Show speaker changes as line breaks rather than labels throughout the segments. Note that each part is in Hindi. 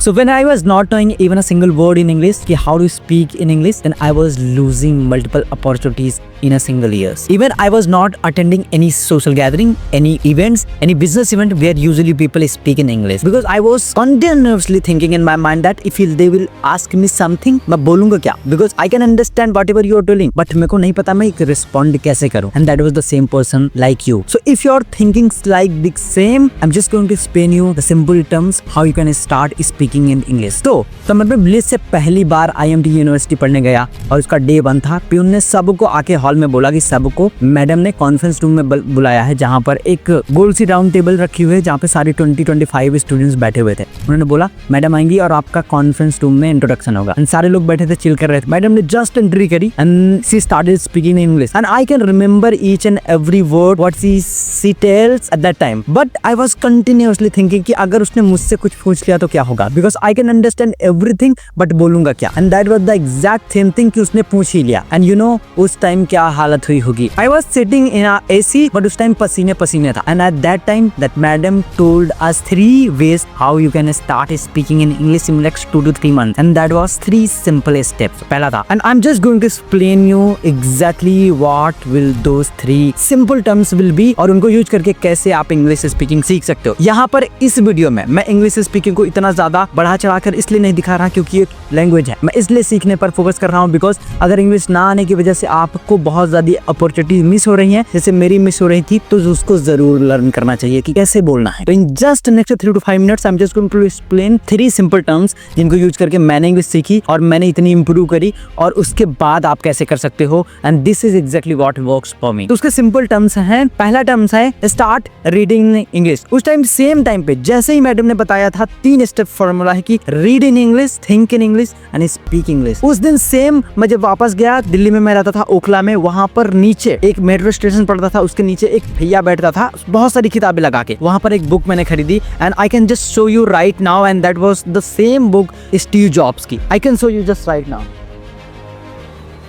So when I was not knowing even a single word in English, कि how to speak in English, then I was losing multiple opportunities in a single years. Even I was not attending any social gathering, any events, any business event where usually people speak in English, because I was continuously thinking in my mind that if they will ask me something, मैं बोलूँगा क्या? Because I can understand whatever you are telling, but मेरे को नहीं पता मैं respond कैसे करूँ. And that was the same person like you. So if you are thinking like the same, I'm just going to explain you the simple terms how you can start speaking in English. तो समर में ब्लिस से पहली बार IMT यूनिवर्सिटी पढ़ने गया और उसका डे 1 था. पियून ने सबको आके हॉल में बोला कि सबको मैडम ने कॉन्फ्रेंस रूम में बुलाया है, जहाँ पर एक गोल सी राउंड टेबल रखी हुई है जहाँ पे सारे 20-25 स्टूडेंट्स बैठे हुए थे. उन्होंने बोला मैडम आएंगी और आपका कॉन्फ्रेंस रूम में इंट्रोडक्शन होगा. एंड सारे लोग बैठे थे, चिल कर रहे थे. मैडम ने जस्ट एंट्री करी and she started speaking in English and I can remember each and every word what she tells at that time. But I was continuously thinking कि अगर उसने मुझसे कुछ पूछ लिया तो क्या होगा, because I can understand everything but बोलूंगा क्या. And that was the exact same thing कि उसने पूछ ही लिया. एंड यू नो उस टाइम क्या हालत हुई होगी. I was sitting in a AC but उस टाइम पसीने पसीने था. And at that time that madam told us 3 ways how you can start speaking in English in next 2 to 3 months. And that was 3 simple steps. पहला था, and I'm just going to explain you exactly what will those 3 simple terms will be और उनको यूज करके कैसे आप इंग्लिश स्पीकिंग सीख सकते हो. यहाँ पर इस वीडियो में मैं इंग्लिश स्पीकिंग को इतना ज्यादा बढ़ा चढ़ाकर इसलिए नहीं दिखा रहा क्योंकि ये लैंग्वेज है. मैं इसलिए सीखने पर फोकस कर रहा हूँ बिकॉज अगर इंग्लिश ना आने की वजह से आपको बहुत ज्यादा अपॉर्चुनिटी मिस हो रही है, जैसे मेरी मिस हो रही थी, तो उसको जरूर लर्न करना चाहिए कि कैसे बोलना है. तो in just next 3 to 5 minutes I am just going to explain 3 simple terms जिनको यूज करके मैंने इंग्लिश सीखी और मैंने इतनी इंप्रूव करी और उसके बाद आप कैसे कर सकते हो. And this is exactly what works for me. तो उसके सिंपल टर्म्स हैं. पहला टर्म्स है स्टार्ट रीडिंग इंग्लिश. उस टाइम सेम टाइम पे जैसे ही मैडम ने बताया था 3 स्टेप फॉर्मूला है कि read in English, think in English and speak English. उस दिन सेम मैं जब वापस गया, दिल्ली में मैं रहता था ओखला में, वहां पर नीचे एक मेट्रो स्टेशन पड़ता था, उसके नीचे एक भैया बैठता था बहुत सारी किताबें लगा के. वहां पर एक बुक मैंने खरीदी and I can just show you right now and that was the same book Steve Jobs की. I can show you just right now.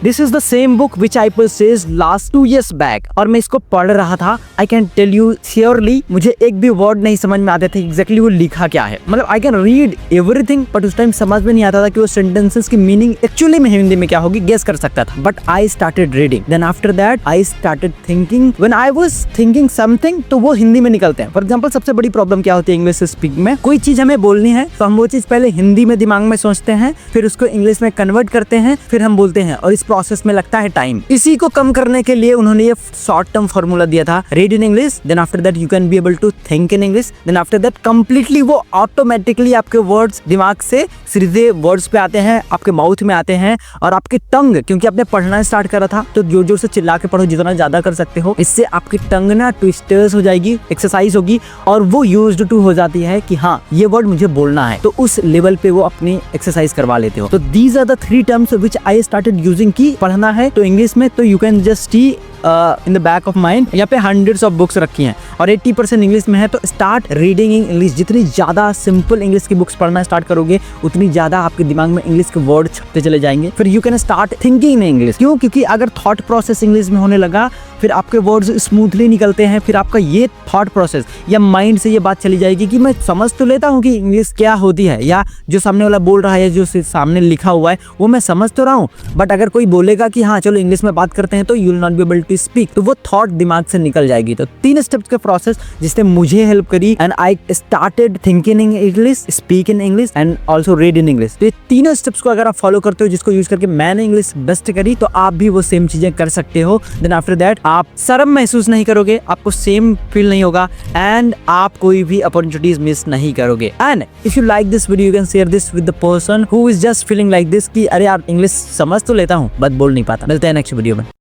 This is the same book which I purchased last 2 years back और मैं इसको पढ़ रहा था. I can tell you surely मुझे एक भी वर्ड नहीं समझ में आते थे एग्जैक्टली वो लिखा क्या है. मतलब I can read everything but उस टाइम समझ में नहीं आता था कि वो सेंटेंसेस की मीनिंग एक्चुअली में हिंदी में क्या होगी, गेस कर सकता था. But I started reading, then after that I started thinking. When I was thinking something तो वो हिंदी में निकलते हैं. फॉर एग्जांपल सबसे बड़ी प्रॉब्लम क्या होती है इंग्लिश स्पीकिंग में, कोई चीज हमें बोलनी है तो हम वो चीज पहले हिंदी में दिमाग में सोचते हैं, फिर उसको इंग्लिश में कन्वर्ट करते हैं, फिर हम बोलते हैं और इस प्रोसेस में लगता है टाइम. इसी को कम करने के लिए उन्होंने ये शॉर्ट टर्म फॉर्मूला दिया था, read in English, then after that you can be able to think in English, then after that completely वो ऑटोमेटिकली आपके वर्ड्स दिमाग से सीधे वर्ड्स पे आते हैं, आपके माउथ में आते हैं और आपकी टंग, क्योंकि आपने पढ़ना स्टार्ट करा था तो जोर जोर से चिल्ला के पढ़ो जितना ज्यादा कर सकते हो. इससे आपकी टंग ना ट्विस्टर्स हो जाएगी, एक्सरसाइज होगी और वो यूज्ड टू हो जाती है कि हाँ ये वर्ड मुझे बोलना है, तो उस लेवल पे वो अपनी एक्सरसाइज करवा लेते हो. तो these are the 3 terms which I started using. की पढ़ना है तो इंग्लिश में तो you can just see in the back of mind यहाँ पे hundreds ऑफ बुक्स रखी हैं और 80% इंग्लिश में है. तो स्टार्ट रीडिंग इन इंग्लिश. जितनी ज्यादा सिंपल इंग्लिश की बुक्स पढ़ना स्टार्ट करोगे उतनी ज्यादा आपके दिमाग में इंग्लिश के वर्ड छपते चले जाएंगे. फिर you can start thinking in English. क्यों? क्योंकि अगर थॉट प्रोसेस इंग्लिश में होने लगा फिर आपके वर्ड्स स्मूथली निकलते हैं. फिर आपका ये थॉट प्रोसेस या माइंड से ये बात चली जाएगी कि मैं समझ तो लेता हूँ कि इंग्लिश क्या होती है या जो सामने वाला बोल रहा है, जो सामने लिखा हुआ है वो मैं समझ तो रहा हूँ, बट अगर कोई बोलेगा कि हाँ चलो इंग्लिश में बात करते हैं तो you will not be able to speak, तो वो थॉट दिमाग से निकल जाएगी. तो 3 स्टेप्स के प्रोसेस जिसने मुझे हेल्प करी and I started thinking in English, speak in English and also read in English. तो ये तीनों स्टेप्स को अगर आप फॉलो करते हो जिसको यूज करके मैंने इंग्लिश बेस्ट करी, तो आप भी वो सेम चीजें कर सकते हो. देन आफ्टर दैट आप शर्म महसूस नहीं करोगे, आपको सेम फील नहीं होगा एंड आप कोई भी अपॉर्चुनिटीज मिस नहीं करोगे. And if you like this video you can share this with the person who is just feeling like this कि अरे यार इंग्लिश समझ तो लेता हूँ बट बोल नहीं पाता. मिलते हैं नेक्स्ट वीडियो में.